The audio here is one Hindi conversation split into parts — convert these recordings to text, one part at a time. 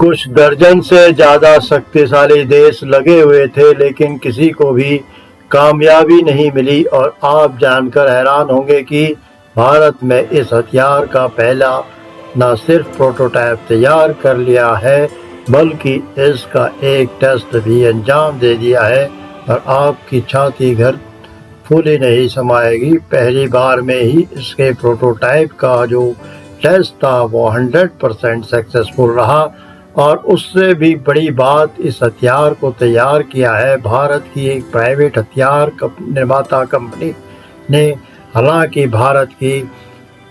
कुछ दर्जन से ज़्यादा शक्तिशाली देश लगे हुए थे, लेकिन किसी को भी कामयाबी नहीं मिली। और आप जानकर हैरान होंगे कि भारत में इस हथियार का पहला न सिर्फ प्रोटोटाइप तैयार कर लिया है, बल्कि इसका एक टेस्ट भी अंजाम दे दिया है। और आपकी छाती घर फूली नहीं समाएगी। पहली बार में ही इसके प्रोटोटाइप का जो टेस्ट था वो 100% सक्सेसफुल रहा। और उससे भी बड़ी बात, इस हथियार को तैयार किया है भारत की एक प्राइवेट हथियार निर्माता कंपनी ने। हालांकि भारत की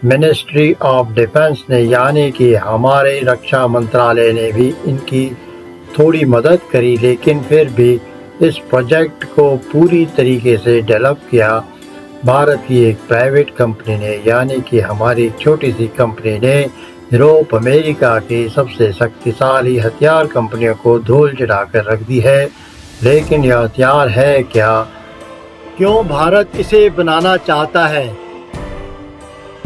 मिनिस्ट्री ऑफ डिफेंस ने, यानी कि हमारे रक्षा मंत्रालय ने भी इनकी थोड़ी मदद करी, लेकिन फिर भी इस प्रोजेक्ट को पूरी तरीके से डेवलप किया भारत की एक प्राइवेट कंपनी ने, यानी कि हमारी छोटी सी कंपनी ने यूरोप अमेरिका की सबसे शक्तिशाली हथियार कंपनियों को धूल चढ़ाकर रख दी है। लेकिन यह हथियार है क्या? क्यों भारत इसे बनाना चाहता है?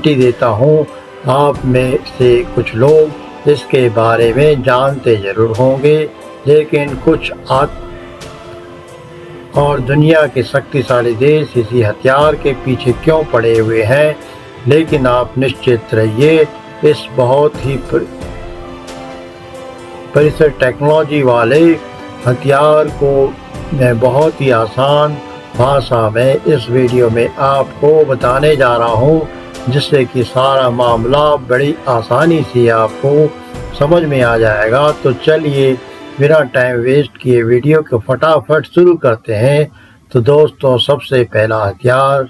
देता हूँ, आप में से कुछ लोग इसके बारे में जानते जरूर होंगे, लेकिन कुछ और दुनिया के शक्तिशाली देश इसी हथियार के पीछे क्यों पड़े हुए हैं। लेकिन आप निश्चित रहिए, इस बहुत ही परिसर टेक्नोलॉजी वाले हथियार को मैं बहुत ही आसान भाषा में इस वीडियो में आपको बताने जा रहा हूँ, जिससे कि सारा मामला बड़ी आसानी से आपको समझ में आ जाएगा। तो चलिए बिना टाइम वेस्ट किए वीडियो को फटाफट शुरू करते हैं। तो दोस्तों, सबसे पहला हथियार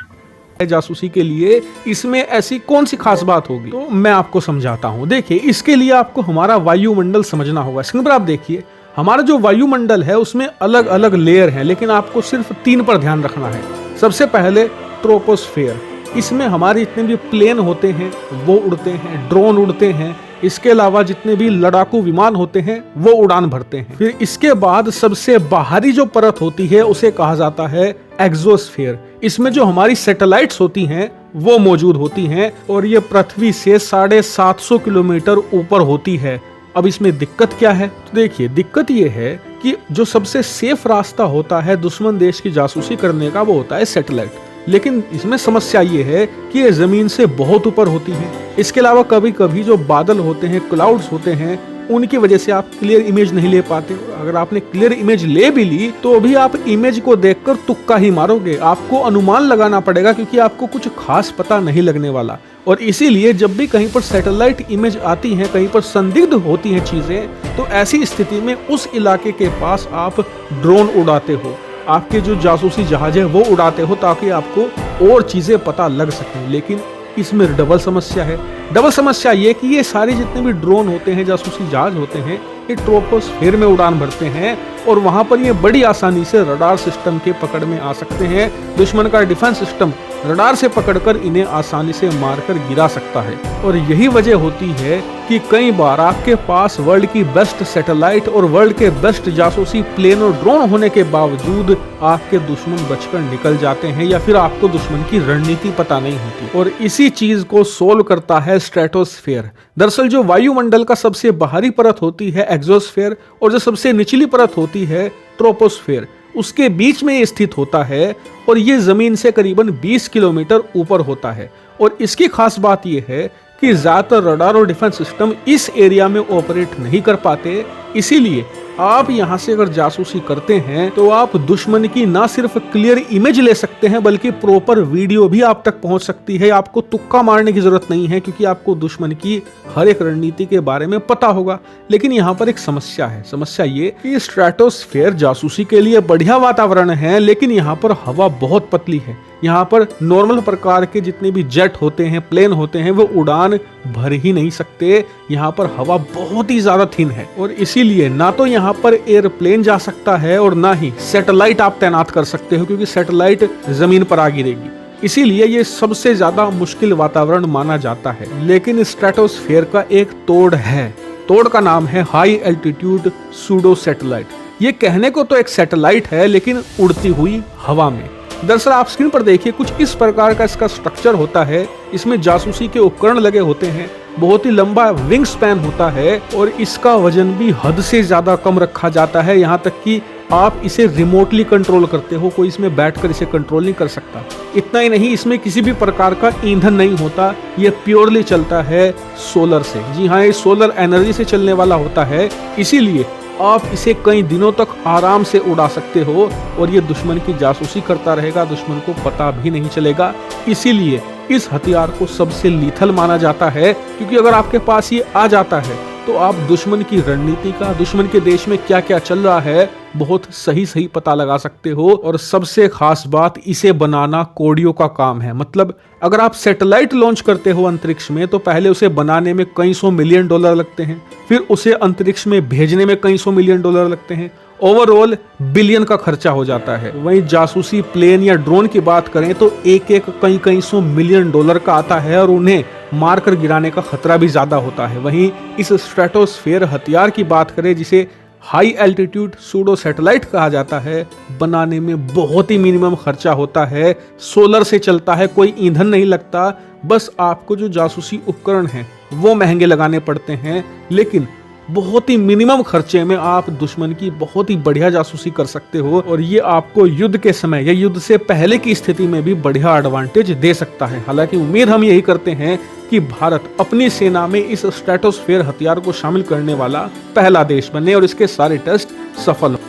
जासूसी के लिए इसमें ऐसी कौन सी खास बात होगी, तो मैं आपको समझाता हूँ। देखिए, इसके लिए आपको हमारा वायुमंडल समझना होगा। स्क्रीन पर आप देखिए, हमारा जो वायुमंडल है उसमें अलग अलग लेयर हैं, लेकिन आपको सिर्फ 3 पर ध्यान रखना है। सबसे पहले ट्रोपोस्फेयर, इसमें हमारे जितने भी प्लेन होते हैं वो उड़ते हैं, ड्रोन उड़ते हैं। इसके अलावा जितने भी लड़ाकू विमान होते हैं वो उड़ान भरते हैं। फिर इसके बाद सबसे बाहरी जो परत होती है उसे कहा जाता है एक्सोस्फेयर। इसमें जो हमारी सैटेलाइट्स होती हैं वो मौजूद होती हैं, और ये पृथ्वी से 750 किलोमीटर ऊपर होती है। अब इसमें दिक्कत क्या है? तो देखिए, दिक्कत ये है कि जो सबसे सेफ रास्ता होता है दुश्मन देश की जासूसी करने का, वो होता है सैटेलाइट। लेकिन इसमें समस्या ये है कि ये जमीन से बहुत ऊपर होती है। इसके अलावा कभी कभी जो बादल होते हैं, क्लाउड्स होते हैं, उनकी वजह से आप क्लियर इमेज नहीं ले पाते। अगर आपने क्लियर इमेज ले भी ली तो भी आप इमेज को देखकर तुक्का ही मारोगे, आपको अनुमान लगाना पड़ेगा, क्योंकि आपको कुछ खास पता नहीं लगने वाला। और इसीलिए जब भी कहीं पर सैटेलाइट इमेज आती है, कहीं पर संदिग्ध होती हैं चीजें, तो ऐसी स्थिति में उस इलाके के पास आप ड्रोन उड़ाते हो, आपके जो जासूसी जहाज है वो उड़ाते हो, ताकि आपको और चीजें पता लग सकें। लेकिन इसमें डबल समस्या है। डबल समस्या ये कि ये सारे जितने भी ड्रोन होते हैं, जासूसी जहाज होते हैं, ये ट्रोपोस्फेयर में उड़ान भरते हैं, और वहां पर ये बड़ी आसानी से रडार सिस्टम के पकड़ में आ सकते हैं। दुश्मन का डिफेंस सिस्टम रडार से पकड़कर इन्हें आसानी से मारकर गिरा सकता है। और यही वजह होती है कि कई बार आपके पास वर्ल्ड की बेस्ट सैटेलाइट और वर्ल्ड के बेस्ट जासूसी प्लेन और ड्रोन होने के बावजूद आपके दुश्मन बचकर निकल जाते हैं, या फिर आपको दुश्मन की रणनीति पता नहीं होती। और इसी चीज को सोल्व करता है स्ट्रेटोस्फेयर। दरअसल जो वायुमंडल का सबसे बाहरी परत होती है एक्सोस्फेयर, और जो सबसे निचली परत होती है ट्रोपोस्फेयर, उसके बीच में ये स्थित होता है, और ये जमीन से करीबन 20 किलोमीटर ऊपर होता है। और इसकी खास बात यह है कि ज्यादातर रडार और डिफेंस सिस्टम इस एरिया में ऑपरेट नहीं कर पाते। इसीलिए आप यहाँ से अगर जासूसी करते हैं तो आप दुश्मन की ना सिर्फ क्लियर इमेज ले सकते हैं, बल्कि प्रॉपर वीडियो भी आप तक पहुंच सकती है। आपको तुक्का मारने की जरूरत नहीं है, क्योंकि आपको दुश्मन की हर एक रणनीति के बारे में पता होगा। लेकिन यहाँ पर एक समस्या है। समस्या ये कि स्ट्रेटोस्फेयर जासूसी के लिए बढ़िया वातावरण है, लेकिन यहाँ पर हवा बहुत पतली है। यहाँ पर नॉर्मल प्रकार के जितने भी जेट होते हैं, प्लेन होते हैं, वो उड़ान भर ही नहीं सकते। यहाँ पर हवा बहुत ही ज्यादा थिन है, और इसीलिए ना तो यहाँ पर एयरप्लेन जा सकता है और ना ही सैटेलाइट आप तैनात कर सकते हो, क्योंकि सैटेलाइट जमीन पर आ गिरेगी। इसीलिए ये सबसे ज्यादा मुश्किल वातावरण माना जाता है। लेकिन स्ट्रेटोस्फेयर का एक तोड़ है। तोड़ का नाम है हाई एल्टीट्यूड सूडो सैटेलाइट। ये कहने को तो एक सैटेलाइट है, लेकिन उड़ती हुई हवा में। दरअसल आप स्क्रीन पर देखिए, कुछ इस प्रकार का इसका स्ट्रक्चर होता है। इसमें जासूसी के उपकरण लगे होते हैं, बहुत ही लंबा विंग स्पैन होता है और इसका वजन भी हद से ज्यादा कम रखा जाता है, यहाँ तक कि आप इसे रिमोटली कंट्रोल करते हो, कोई इसमें बैठकर इसे कंट्रोल नहीं कर सकता। इतना ही नहीं, इसमें किसी भी प्रकार का ईंधन नहीं होता, ये प्योरली चलता है सोलर से। जी हाँ, ये सोलर एनर्जी से चलने वाला होता है, इसीलिए आप इसे कई दिनों तक आराम से उड़ा सकते हो और ये दुश्मन की जासूसी करता रहेगा, दुश्मन को पता भी नहीं चलेगा। इसीलिए इस हथियार को सबसे लीथल माना जाता है, क्योंकि अगर आपके पास ये आ जाता है तो आप दुश्मन की रणनीति का, दुश्मन के देश में क्या क्या चल रहा है, बहुत सही सही पता लगा सकते हो। और सबसे खास बात, इसे बनाना कोडियों का काम है। मतलब अगर आप सैटेलाइट लॉन्च करते हो अंतरिक्ष में, तो पहले उसे बनाने में कई $100 मिलियन लगते हैं, फिर उसे अंतरिक्ष में भेजने में कई $100 मिलियन लगते हैं, ओवरऑल बिलियन का खर्चा हो जाता है। वहीं जासूसी प्लेन या ड्रोन की बात करें तो एक कई $100 मिलियन का आता है और उन्हें मारकर गिराने का खतरा भी ज्यादा होता है। वहीं इस स्ट्रेटोस्फेयर हथियार की बात करें, जिसे हाई एल्टीट्यूड सूडो सैटेलाइट कहा जाता है, बनाने में बहुत ही मिनिमम खर्चा होता है, सोलर से चलता है, कोई ईंधन नहीं लगता, बस आपको जो जासूसी उपकरण हैं वो महंगे लगाने पड़ते हैं, लेकिन बहुत ही मिनिमम खर्चे में आप दुश्मन की बहुत ही बढ़िया जासूसी कर सकते हो और ये आपको युद्ध के समय या युद्ध से पहले की स्थिति में भी बढ़िया एडवांटेज दे सकता है। हालांकि उम्मीद हम यही करते हैं कि भारत अपनी सेना में इस स्ट्रेटोस्फेयर हथियार को शामिल करने वाला पहला देश बने और इसके सारे टेस्ट सफल हो।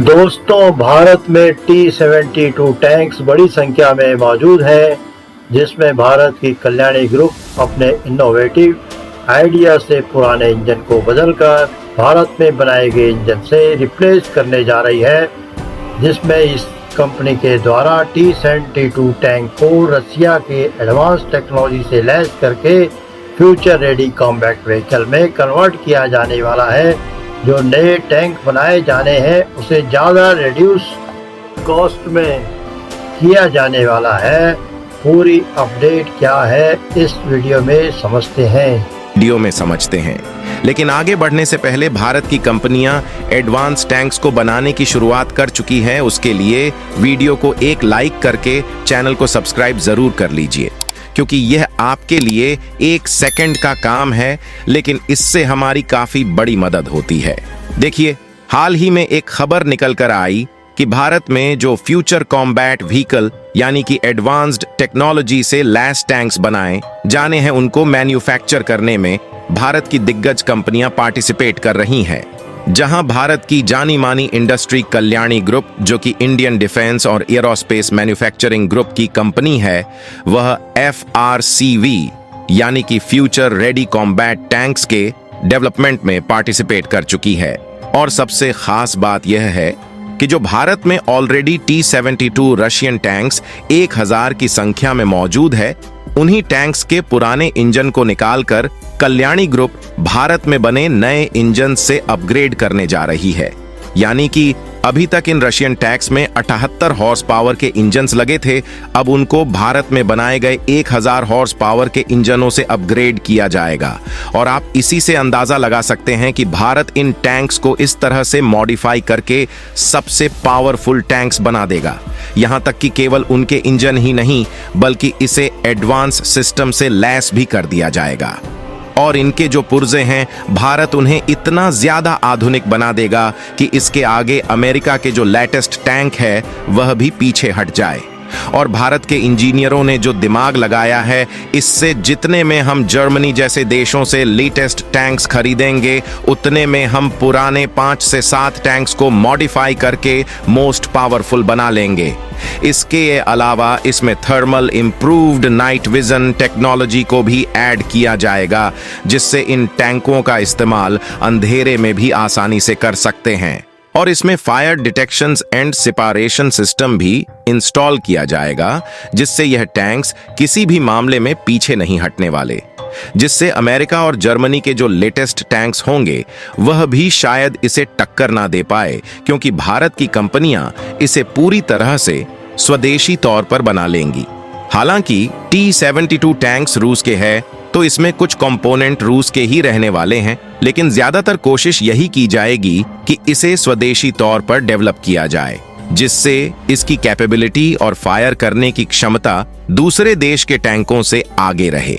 दोस्तों, भारत में T-72 टैंक्स बड़ी संख्या में मौजूद हैं, जिसमें भारत की कल्याणी ग्रुप अपने इनोवेटिव आइडिया से पुराने इंजन को बदलकर भारत में बनाए गए इंजन से रिप्लेस करने जा रही है, जिसमें इस कंपनी के द्वारा T-72 टैंक को रसिया के एडवांस टेक्नोलॉजी से लैस करके फ्यूचर रेडी कॉम्बैट व्हीकल में कन्वर्ट किया जाने वाला है। जो नए टैंक बनाए जाने हैं उसे ज़्यादा रिड्यूस कॉस्ट में किया जाने वाला है। पूरी अपडेट क्या है इस वीडियो में समझते हैं। लेकिन आगे बढ़ने से पहले भारत की कंपनियां एडवांस टैंक्स को बनाने की शुरुआत कर चुकी हैं। उसके लिए वीडियो को एक लाइक करके चैनल को सब्सक्राइब जरूर कर लीजिए, क्योंकि यह आपके लिए 1 सेकंड का काम है, लेकिन इससे हमारी काफी बड़ी मदद होती है। देखिए, हाल ही में एक खबर निकल कर आई कि भारत में जो फ्यूचर कॉम्बैट व्हीकल यानी कि एडवांस्ड टेक्नोलॉजी से लैस टैंक्स बनाए जाने हैं, उनको मैन्युफैक्चर करने में भारत की दिग्गज कंपनियां पार्टिसिपेट कर रही हैं। जहां भारत की जानी मानी इंडस्ट्री कल्याणी ग्रुप, जो कि इंडियन डिफेंस और एरोस्पेस मैन्युफैक्चरिंग ग्रुप की कंपनी है, वह FRCV यानी कि फ्यूचर रेडी कॉम्बैट टैंक्स के डेवलपमेंट में पार्टिसिपेट कर चुकी है। और सबसे खास बात यह है कि जो भारत में ऑलरेडी T-72 रशियन टैंक्स 1000 की संख्या में मौजूद है, उन्हीं टैंक्स के पुराने इंजन को निकालकर कल्याणी ग्रुप भारत में बने नए इंजन से अपग्रेड करने जा रही है। यानी कि अभी तक इन रशियन टैंक्स में 78 हॉर्स पावर के इंजन्स लगे थे, अब उनको भारत में बनाए गए 1000 हॉर्स पावर के इंजनों से अपग्रेड किया जाएगा। और आप इसी से अंदाजा लगा सकते हैं कि भारत इन टैंक्स को इस तरह से मॉडिफाई करके सबसे पावरफुल टैंक्स बना देगा। यहां तक कि केवल उनके इंजन ही नहीं, बल्कि इसे एडवांस सिस्टम से लैस भी कर दिया जाएगा। और इनके जो पुर्जे हैं, भारत उन्हें इतना ज्यादा आधुनिक बना देगा कि इसके आगे अमेरिका के जो लेटेस्ट टैंक है वह भी पीछे हट जाए। और भारत के इंजीनियरों ने जो दिमाग लगाया है, इससे जितने में हम जर्मनी जैसे देशों से लेटेस्ट टैंक्स खरीदेंगे, उतने में हम पुराने 5 से 7 टैंक्स को मॉडिफाई करके मोस्ट पावरफुल बना लेंगे। इसके अलावा इसमें thermal improved night vision technology को भी ऐड किया जाएगा, जिससे इन टैंकों का इस्तेमाल अंधेरे में भी आसानी से कर सकते हैं। और इसमें fire detection and separation system भी इंस्टॉल किया जाएगा, जिससे यह टैंक्स किसी भी मामले में पीछे नहीं हटने वाले, जिससे अमेरिका और जर्मनी के जो लेटेस्ट टैंक्स होंगे वह भी शायद इसे टक्कर ना दे पाए, क्योंकि भारत की कंपनियां इसे पूरी तरह से स्वदेशी तौर पर बना लेंगी। हालांकि T-72 टैंक्स रूस के हैं, तो इसमें कुछ कंपोनेंट रूस के ही रहने वाले हैं, लेकिन ज्यादातर कोशिश यही की जाएगी कि इसे स्वदेशी तौर पर डेवलप किया जाए। जिससे इसकी कैपेबिलिटी और फायर करने की क्षमता दूसरे देश के टैंकों से आगे रहे।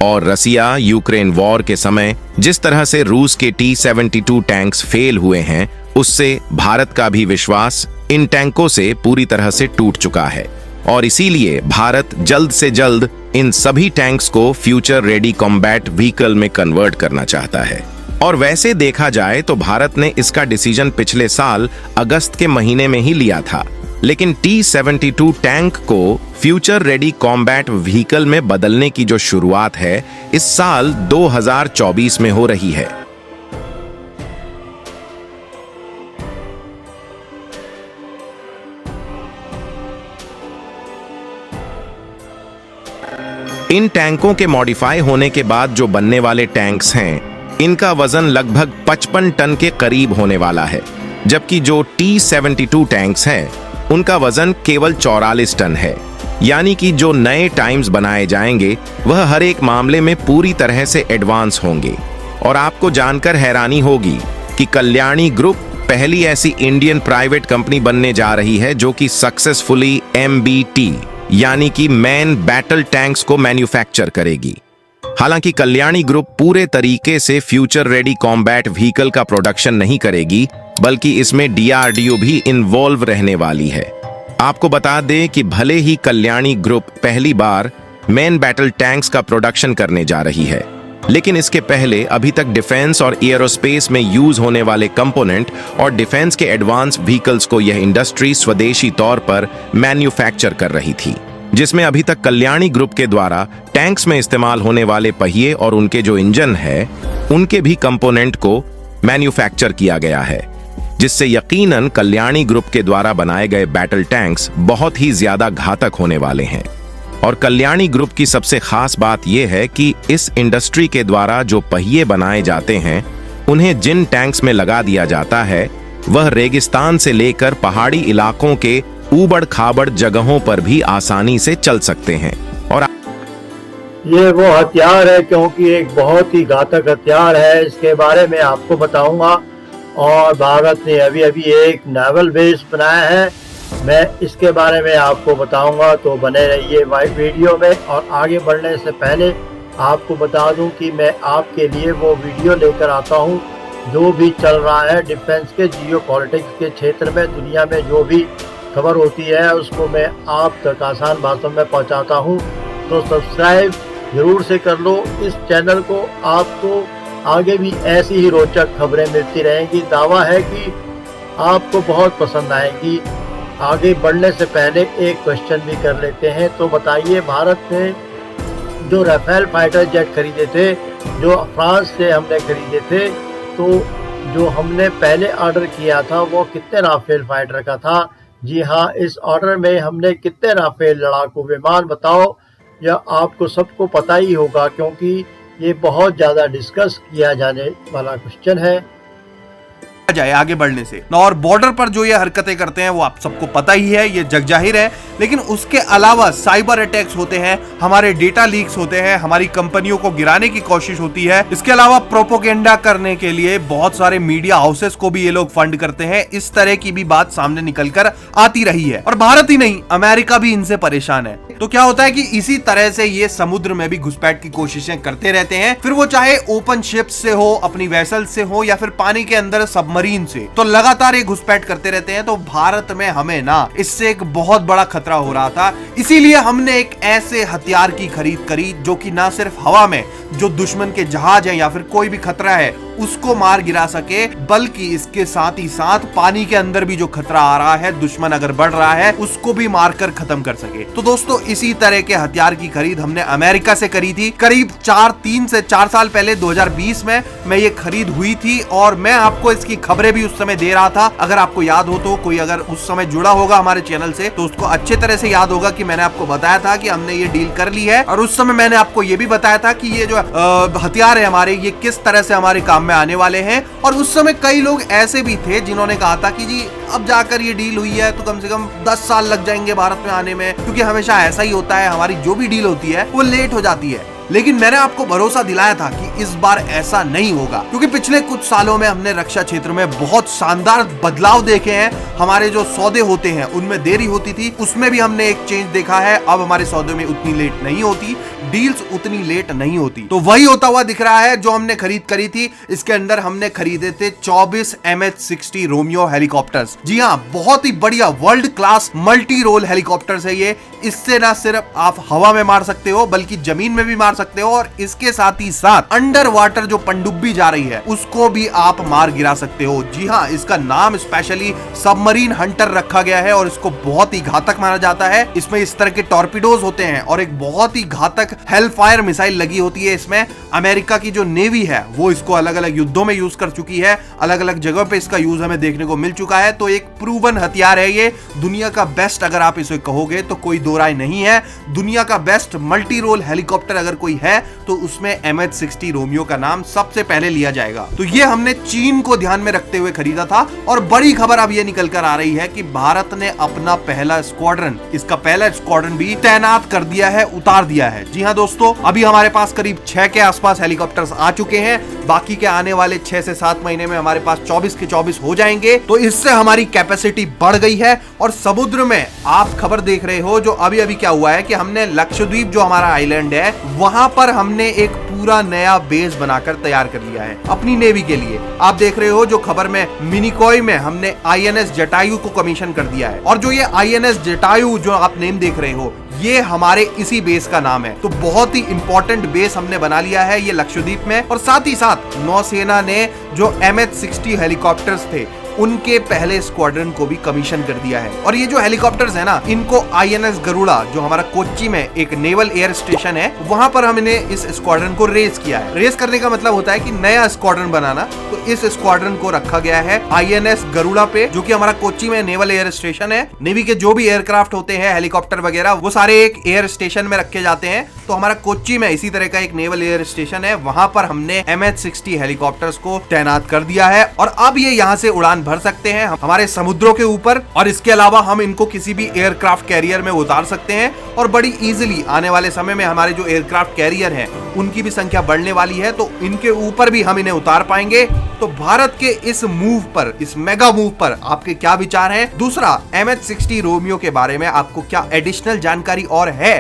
और रसिया यूक्रेन वॉर के समय जिस तरह से रूस के T-72 टैंक्स फेल हुए हैं, उससे भारत का भी विश्वास इन टैंकों से पूरी तरह से टूट चुका है और इसीलिए भारत जल्द से जल्द इन सभी टैंक्स को फ्यूचर रेडी कॉम्बैट व्हीकल में कन्वर्ट करना चाहता है। और वैसे देखा जाए तो भारत ने इसका डिसीजन पिछले साल अगस्त के महीने में ही लिया था, लेकिन T-72 टैंक को फ्यूचर रेडी कॉम्बैट व्हीकल में बदलने की जो शुरुआत है इस साल 2024 में हो रही है। इन टैंकों के मॉडिफाई होने के बाद जो बनने वाले टैंक्स हैं, इनका वजन लगभग 55 टन के करीब होने वाला है, जबकि जो T-72 टैंक्स हैं, उनका वजन केवल 44 टन है। यानी कि जो नए टाइम्स बनाए जाएंगे वह हर एक मामले में पूरी तरह से एडवांस होंगे। और आपको जानकर हैरानी होगी कि कल्याणी ग्रुप पहली ऐसी इंडियन प्राइवेट कंपनी बनने जा रही है जो कि सक्सेसफुली MBT यानी कि मैन बैटल टैंक्स को मैन्युफैक्चर करेगी। हालांकि कल्याणी ग्रुप पूरे तरीके से फ्यूचर रेडी कॉम्बैट व्हीकल का प्रोडक्शन नहीं करेगी, बल्कि इसमें DRDO भी इन्वॉल्व रहने वाली है। आपको बता दें कि भले ही कल्याणी ग्रुप पहली बार मैन बैटल टैंक्स का प्रोडक्शन करने जा रही है, लेकिन इसके पहले अभी तक डिफेंस और एयरोस्पेस में यूज होने वाले कंपोनेंट और डिफेंस के एडवांस व्हीकल्स को यह इंडस्ट्री स्वदेशी तौर पर मैन्युफैक्चर कर रही थी, जिसमें अभी तक कल्याणी ग्रुप के द्वारा टैंक्स में इस्तेमाल होने वाले पहिए और उनके जो इंजन है उनके भी कंपोनेंट को मैन्युफैक्चर किया गया है, जिससे यकीनन कल्याणी ग्रुप के द्वारा बनाए गए बैटल टैंक्स बहुत ही ज्यादा घातक होने वाले हैं। और कल्याणी ग्रुप की सबसे खास बात यह है कि इस इंडस्ट्री के द्वारा जो पहिए बनाए जाते हैं उन्हें जिन टैंक्स में लगा दिया जाता है वह रेगिस्तान से लेकर पहाड़ी इलाकों के ऊबड़ खाबड़ जगहों पर भी आसानी से चल सकते हैं। और ये वो हथियार है क्योंकि एक बहुत ही घातक हथियार है, इसके बारे में आपको बताऊंगा। और भारत ने अभी अभी एक नेवल बेस बनाया है, मैं इसके बारे में आपको बताऊंगा, तो बने रहिए वीडियो में। और आगे बढ़ने से पहले आपको बता दूं कि मैं आपके लिए वो वीडियो लेकर आता हूं जो भी चल रहा है डिफेंस के जियोपॉलिटिक्स के क्षेत्र में, दुनिया में जो भी खबर होती है उसको मैं आप तक आसान भाषा में पहुंचाता हूं। तो सब्सक्राइब जरूर से कर लो इस चैनल को, आपको आगे भी ऐसी ही रोचक खबरें मिलती रहेंगी। दावा है कि आपको बहुत पसंद आएगी। आगे बढ़ने से पहले एक क्वेश्चन भी कर लेते हैं, तो बताइए भारत ने जो राफेल फाइटर जेट खरीदे थे, जो फ्रांस से हमने खरीदे थे, तो जो हमने पहले ऑर्डर किया था वो कितने राफेल फाइटर का था? जी हाँ, इस ऑर्डर में हमने कितने राफेल लड़ाकू विमान बताओ? यह आपको सबको पता ही होगा क्योंकि ये बहुत ज़्यादा डिस्कस किया जाने वाला क्वेश्चन है। जाए आगे बढ़ने से और बॉर्डर पर जो ये हरकतें करते हैं वो आप सबको पता ही है, ये जग जाहिर है। लेकिन उसके अलावा साइबर अटैक्स होते हैं, हमारे डेटा लीक्स होते हैं, हमारी कंपनियों को गिराने की कोशिश होती है। इसके अलावा प्रोपोगेंडा करने के लिए बहुत सारे मीडिया हाउसेस को भी ये लोग फंड करते हैं। इस तरह की भी बात सामने निकल कर आती रही है और भारत ही नहीं, अमेरिका भी इनसे परेशान है। तो क्या होता है कि इसी तरह से ये समुद्र में भी घुसपैठ की कोशिशें करते रहते हैं, फिर वो चाहे ओपन शिप से हो, अपनी वेसल से हो, या फिर पानी के अंदर सबमरीन से, तो लगातार ये घुसपैठ करते रहते हैं। तो भारत में हमें ना इससे एक बहुत बड़ा खतरा हो रहा था, इसीलिए हमने एक ऐसे हथियार की खरीद करी जो कि ना सिर्फ हवा में जो दुश्मन के जहाज है या फिर कोई भी खतरा है उसको मार गिरा सके, बल्कि इसके साथ ही साथ पानी के अंदर भी जो खतरा आ रहा है, दुश्मन अगर बढ़ रहा है, उसको भी मारकर खत्म कर सके। तो दोस्तों, इसी तरह के हथियार की खरीद हमने अमेरिका से करी थी। करीब 3 से 4 साल पहले 2020 में ये खरीद हुई थी और मैं आपको इसकी खबरें भी उस समय दे रहा था। अगर आपको याद हो तो, कोई अगर उस समय जुड़ा होगा हमारे चैनल से तो उसको अच्छे तरह से याद होगा कि मैंने आपको बताया था कि हमने ये डील कर ली है। और उस समय मैंने आपको ये भी बताया था कि ये जो हथियार है हमारे, ये किस तरह से हमारे काम में आने वाले हैं। और उस समय कई लोग ऐसे भी थे जिन्होंने कहा था कि जी अब जाकर ये डील हुई है तो कम से कम 10 साल लग जाएंगे भारत में आने में, क्योंकि हमेशा ऐसा ही होता है, हमारी जो भी डील होती है वो लेट हो जाती है। लेकिन मैंने आपको भरोसा दिलाया था कि इस बार ऐसा नहीं होगा, क्योंकि पिछले कुछ सालों में हमने रक्षा क्षेत्र में बहुत शानदार बदलाव देखे हैं। हमारे जो सौदे होते हैं उनमें देरी होती थी, उसमें भी हमने एक चेंज देखा है। अब हमारे सौदे में उतनी लेट नहीं होती, डील्स उतनी लेट नहीं होती। तो वही होता हुआ दिख रहा है जो हमने खरीद करी थी। इसके अंदर हमने खरीदे थे 24 MH-60 रोमियो हेलीकॉप्टर्स। जी हाँ, बहुत ही बढ़िया world class multi role helicopters है ये। इससे ना सिर्फ आप हवा में मार सकते हो बल्कि जमीन में भी मार सकते हो, और इसके साथ ही साथ अंडर वाटर जो पनडुब्बी जा रही है उसको भी आप मार गिरा सकते हो। जी हाँ, इसका नाम स्पेशली सबमरीन हंटर रखा गया है और इसको बहुत ही घातक माना जाता है। इसमें इस तरह के टॉर्पिडोज होते हैं और एक बहुत ही घातक हेलफायर मिसाइल लगी होती है इसमें। अमेरिका की जो नेवी है वो इसको अलग अलग युद्धों में यूज कर चुकी है, अलग अलग जगह पे इसका यूज हमें देखने को मिल चुका है। तो एक प्रूवन हथियार है ये, दुनिया का बेस्ट अगर आप इसे कहोगे तो कोई दो राय नहीं है। दुनिया का बेस्ट मल्टी रोल हेलीकॉप्टर अगर कोई है तो उसमें MH-60 रोमियो का नाम सबसे पहले लिया जाएगा। तो ये हमने चीन को ध्यान में रखते हुए खरीदा था। और बड़ी खबर अब ये निकल कर आ रही है कि भारत ने अपना पहला स्क्वाड्रन, इसका पहला स्क्वाड्रन भी तैनात कर दिया है, उतार दिया है। जी हाँ दोस्तों, अभी हमारे पास करीब 6 के आसपास हेलीकॉप्टर्स आ चुके हैं। बाकी के आने वाले 6 से 7 महीने में हमारे पास 24 के 24 हो जाएंगे। तो इससे हमारी कैपेसिटी बढ़ गई है। और समुद्र में आप खबर देख रहे हो जो अभी अभी क्या हुआ है कि हमने लक्षद्वीप जो हमारा आइलैंड है वहां पर हमने एक पूरा नया बेस बनाकर तैयार कर लिया है अपनी नेवी के लिए। आप देख रहे हो जो खबर में मिनिकॉय में हमने INS जटायु को कमीशन कर दिया है। और जो ये INS जटायु जो आप नेम देख रहे हो ये हमारे इसी बेस का नाम है। तो बहुत ही इंपॉर्टेंट बेस हमने बना लिया है ये लक्षद्वीप में। और साथ ही साथ नौसेना ने जो MH-60 हेलीकॉप्टर्स थे उनके पहले स्क्वाड्रन को भी कमीशन कर दिया है। और ये जो हेलीकॉप्टर्स है ना, इनको INS गरुड़ा जो हमारा कोच्चि में एक नेवल एयर स्टेशन है वहां पर हमने इस स्क्वाड्रन को रेस किया है। रेस करने का मतलब होता है कि नया स्क्वाड्रन बनाना। तो इस स्क्वाड्रन को रखा गया है INS गरुड़ा पे, जो कि हमारा कोच्चि में नेवल एयर स्टेशन है। नेवी के जो भी एयरक्राफ्ट होते हैं, हेलीकॉप्टर वगैरह, वो सारे एक एयर स्टेशन में रखे जाते हैं। तो हमारा कोच्चि में इसी तरह का एक नेवल एयर स्टेशन है, वहां पर हमने MH-60 हेलीकॉप्टर्स को तैनात कर दिया है। और अब ये यहाँ से उड़ान भर सकते हैं हमारे समुद्रों के ऊपर। और इसके अलावा हम इनको किसी भी एयरक्राफ्ट कैरियर में उतार सकते हैं और बड़ी इजीली आने वाले समय में हमारे जो एयरक्राफ्ट कैरियर हैं उनकी भी संख्या बढ़ने वाली है, तो इनके ऊपर भी हम इन्हें उतार पाएंगे। तो भारत के इस मूव पर, इस मेगा मूव पर आपके क्या विचार हैं? दूसरा, MH-60 रोमियो के बारे में आपको क्या एडिशनल जानकारी और है